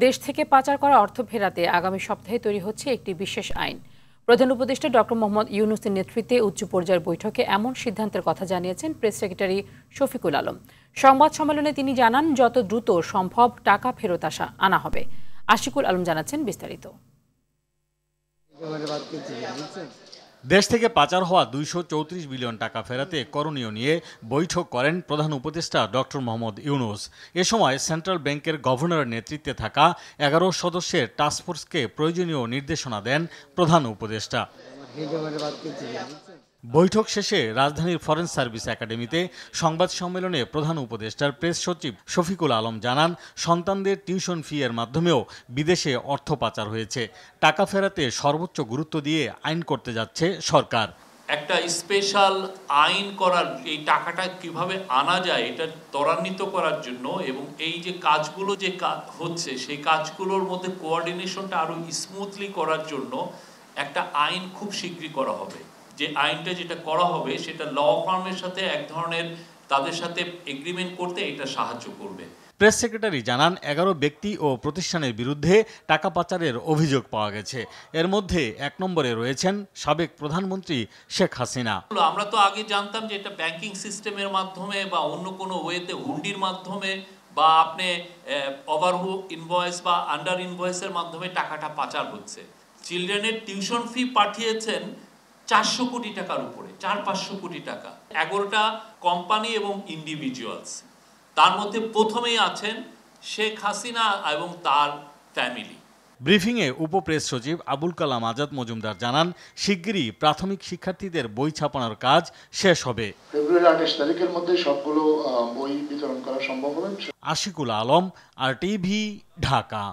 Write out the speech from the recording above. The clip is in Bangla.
দেশ থেকে পাচার করা অর্থ ফেরাতে আগামী সপ্তাহে তৈরি হচ্ছে একটি বিশেষ আইন। প্রধান উপদেষ্টা ডক্টর মোহাম্মদ ইউনূসের নেতৃত্বে উচ্চ পর্যায়ের বৈঠকে এমন সিদ্ধান্তের কথা জানিয়েছেন প্রেস সেক্রেটারি শফিকুল আলম। সংবাদ সম্মেলনে তিনি জানান, যত দ্রুত সম্ভব টাকা ফেরত আনা হবে। আশিকুল আলম জানাচ্ছেন বিস্তারিত। দেশ থেকে পাচার হওয়া 234 বিলিয়ন টাকা ফেরাতে করণীয় নিয়ে বৈঠক করেন প্রধান উপদেষ্টা ডক্টর মোহাম্মদ ইউনূস। এ সময় সেন্ট্রাল ব্যাংকের গভর্নরের নেতৃত্বে থাকা 11 সদস্যের টাস্কফোর্সকে প্রয়োজনীয় নির্দেশনা দেন প্রধান উপদেষ্টা। বৈঠক শেষে রাজধানীর ফরেন সার্ভিস একাডেমিতে সংবাদ সম্মেলনে প্রধান উপদেষ্টার প্রেস সচিব শফিকুল আলম জানান, সন্তানদের টিউশন ফি এর মাধ্যমেও বিদেশে অর্থ পাচার হয়েছে। টাকা ফেরাতে সর্বোচ্চ গুরুত্ব দিয়ে আইন করতে যাচ্ছে সরকার। একটা স্পেশাল আইন করার, এই টাকাটা কিভাবে আনা যায় এটা ত্বরান্বিত করার জন্য, এবং এই যে কাজগুলো যে হচ্ছে সেই কাজগুলোর মধ্যে কোঅর্ডিনেশনটা আরো স্মুথলি করার জন্য একটা আইন খুব শীঘ্রই করা হবে। যে আইনটা যেটা করা হবে সেটা ল ফার্মের সাথে এক ধরনের তাদের সাথে এগ্রিমেন্ট করতে এটা সাহায্য করবে। প্রেস সেক্রেটারি জানান, 11 ব্যক্তি ও প্রতিষ্ঠানের বিরুদ্ধে টাকা পাচারের অভিযোগ পাওয়া গেছে। এর মধ্যে 1 নম্বরে রয়েছেন সাবেক প্রধানমন্ত্রী শেখ হাসিনা। আমরা তো আগে জানতাম যে এটা ব্যাংকিং সিস্টেমের মাধ্যমে বা অন্য কোনো ওয়েতে হুন্ডির মাধ্যমে বা আপনি ওভারহু ইনভয়েস বা আন্ডার ইনভয়েসের মাধ্যমে টাকাটা পাচার হচ্ছে। চিলড্রেনের টিউশন ফি পাঠিয়েছেন 400 কোটি টাকার উপরে, 400-500 কোটি টাকা। 11টা কোম্পানি এবং ইন্ডিভিজুয়ালস, তার মধ্যে প্রথমেই আছেন শেখ হাসিনা এবং তার ফ্যামিলি। ব্রিফিংয়ে উপপ্রেস সচিব আবুল কালাম আজাদ মজুমদার জানান, শিগগিরই প্রাথমিক শিক্ষার্থীদের বই ছাপানোর কাজ শেষ হবে। ফেব্রুয়ারি 28 তারিখের মধ্যে সবগুলো বই বিতরণ করা সম্ভব হবে। আশিকুল আলম, RTV, ঢাকা।